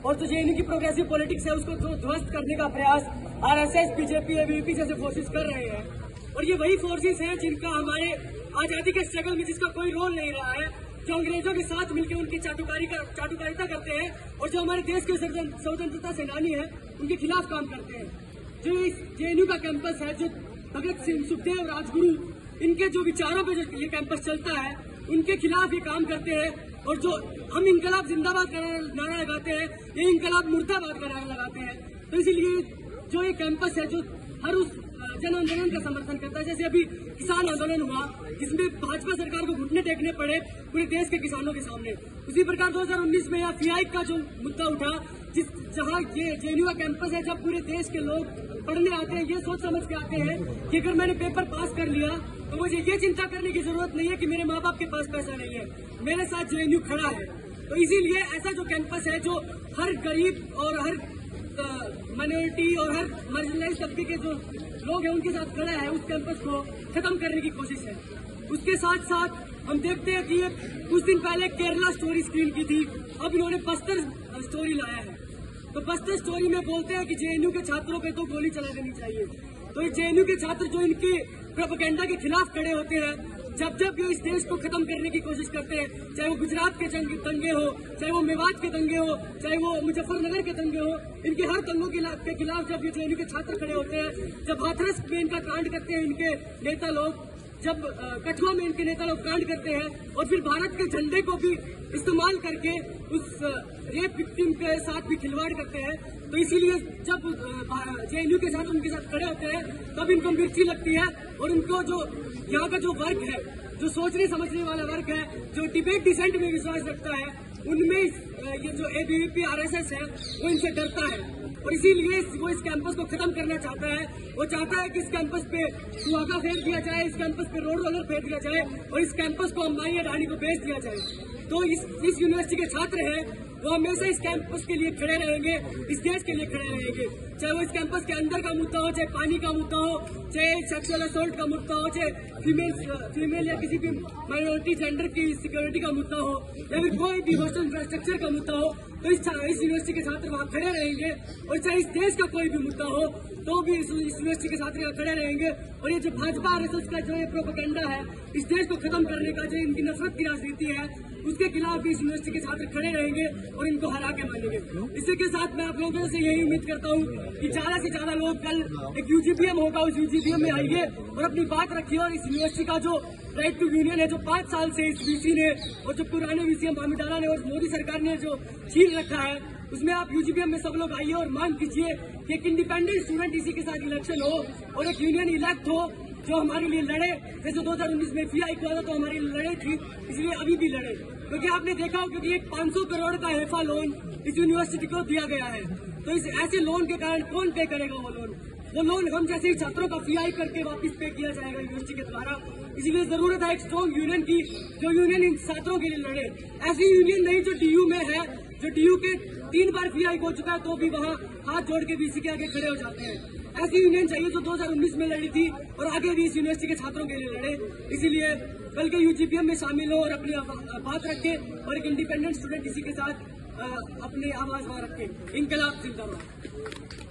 और जो जेएनयू की प्रोग्रेसिव पॉलिटिक्स है उसको ध्वस्त करने का प्रयास आरएसएस, बीजेपी, एबीवीपी जैसे फोर्सेस कर रहे हैं। और ये वही फोर्सेस हैं जिनका हमारे आजादी के स्ट्रगल में जिसका कोई रोल नहीं रहा है, जो अंग्रेजों के साथ मिलकर उनकी चाटुकारिता करते हैं और जो हमारे देश के स्वतंत्रता सेनानी है उनके खिलाफ काम करते हैं। जो इस जेएनयू का कैंपस है, जो भगत सिंह, सुखदेव, राजगुरु, इनके जो विचारों पे जो ये कैंपस चलता है उनके खिलाफ ये काम करते हैं। और जो हम इनकलाब जिंदाबाद का नारा लगाते हैं, ये इनकलाब मुर्दाबाद का नारा लगाते हैं। तो इसीलिए जो ये कैंपस है जो हर उस जन आंदोलन का समर्थन करता है, जैसे अभी किसान आंदोलन हुआ जिसमें भाजपा सरकार को घुटने टेकने पड़े पूरे देश के किसानों के सामने, उसी प्रकार 2019 में यहाँ FIAC का जो मुद्दा उठा, जहाँ ये जेएनयू का कैंपस है, जब पूरे देश के लोग पढ़ने आते हैं, ये सोच समझ के आते हैं कि अगर मैंने पेपर पास कर लिया तो मुझे ये चिंता करने की जरूरत नहीं है कि मेरे माँ बाप के पास पैसा नहीं है, मेरे साथ जेएनयू खड़ा है। तो इसीलिए ऐसा जो कैंपस है जो हर गरीब और हर माइनॉरिटी और हर मार्जिनलाइज तबके के जो लोग हैं उनके साथ खड़ा है, उस कैंपस को खत्म करने की कोशिश है। उसके साथ साथ हम देखते हैं कि कुछ दिन पहले केरला स्टोरी स्क्रीन की थी, अब इन्होंने बस्तर स्टोरी लाया है। तो बस्तर स्टोरी में बोलते हैं कि जेएनयू के छात्रों पे तो गोली चला देनी चाहिए। तो ये जेएनयू के छात्र जो इनके प्रोपेगेंडा के खिलाफ खड़े होते हैं, जब जब ये इस देश को खत्म करने की कोशिश करते हैं, चाहे वो गुजरात के दंगे हो, चाहे वो मेवात के दंगे हो, चाहे वो मुजफ्फरनगर के दंगे हो, इनके हर दंगों के खिलाफ जब ये जेएनयू के छात्र खड़े होते हैं, जब हाथरस में इनका कांड करते हैं इनके नेता लोग, जब कठुआ में इनके नेता लोग कांड करते हैं और फिर भारत के झंडे को भी इस्तेमाल करके उस रेप विक्टिम के साथ भी खिलवाड़ करते हैं, तो इसीलिए जब जेएनयू के साथ उनके साथ खड़े होते हैं तब इनको मिर्ची लगती है। और उनको जो यहाँ का जो वर्ग है, जो सोचने समझने वाला वर्ग है, जो डिबेट डिसेंट में विश्वास रखता है, उनमें ये जो एबीवीपी आरएसएस है वो इनसे डरता है और इसीलिए वो इस कैंपस को खत्म करना चाहता है। वो चाहता है कि इस कैंपस पे सुहागा फेंक दिया जाए, इस कैंपस पे रोड रोलर फेंक दिया जाए और इस कैंपस को अंबानी अडानी को बेच दिया जाए। तो इस यूनिवर्सिटी के छात्र हैं वो हमेशा इस कैंपस के लिए खड़े रहेंगे, इस देश के लिए खड़े रहेंगे, चाहे वो इस कैंपस के अंदर का मुद्दा हो, चाहे पानी का मुद्दा हो, चाहे सेक्सुअल असॉल्ट का मुद्दा हो, चाहे फीमेल या किसी भी माइनॉरिटी जेंडर की सिक्योरिटी का मुद्दा हो, या फिर कोई भी हॉस्टल इंफ्रास्ट्रक्चर का मुद्दा हो, तो इस यूनिवर्सिटी के छात्र वहाँ खड़े रहेंगे। और चाहे इस देश का कोई भी मुद्दा हो तो भी इस यूनिवर्सिटी के छात्र खड़े रहेंगे। और ये जो भाजपा आरएसएस का जो ये प्रोपेगेंडा है, इस देश को खत्म करने का जो इनकी नफरत की राजनीति है, उसके खिलाफ भी इस यूनिवर्सिटी के छात्र खड़े रहेंगे और इनको हरा के मानेंगे। इसी के साथ मैं आप लोगों से यही उम्मीद करता हूँ कि ज्यादा से ज्यादा लोग कल एक यूजीपीएम होगा, उस यूजीपीएम में आइए और अपनी बात रखिए। और इस यूनिवर्सिटी का जो राइट टू यूनियन है, जो 5 साल से इस वीसी ने और जो पुराने वीसी भामीडाला ने और मोदी सरकार ने जो छीन रखा है, उसमें आप यूजीपीएम में सब लोग आइए और मांग कीजिए कि एक इंडिपेंडेंट स्टूडेंट इसी के साथ इलेक्शन हो और एक यूनियन इलेक्ट हो जो हमारे लिए लड़े। जैसे 2019 में FIAC हुआ था तो हमारे लिए लड़े थी, इसलिए अभी भी लड़े। क्योंकि आपने देखा हो क्योंकि एक 500 करोड़ का हेफा लोन इस यूनिवर्सिटी को दिया गया है, तो इस ऐसे लोन के कारण कौन पे करेगा वो लोन हम जैसे ही छात्रों का FIAC करके वापस पे किया जाएगा यूनिवर्सिटी के द्वारा। इसलिए जरूरत है एक स्ट्रॉन्ग यूनियन की, जो यूनियन इन छात्रों के लिए लड़े। ऐसी यूनियन नहीं जो DU में है, जो DU के 3 बार FIAC हो चुका है तो भी वहाँ हाथ जोड़ के BC के आगे खड़े हो जाते हैं। ऐसी यूनियन चाहिए जो 2019 में लड़ी थी और आगे भी इस यूनिवर्सिटी के छात्रों के लिए लड़े। इसीलिए कल के यूजीपीएम में शामिल हो और अपनी बात रखे और एक इंडिपेंडेंट स्टूडेंट इसी के साथ अपनी आवाज वहां रखे। इनकलाब जिंदाबाद।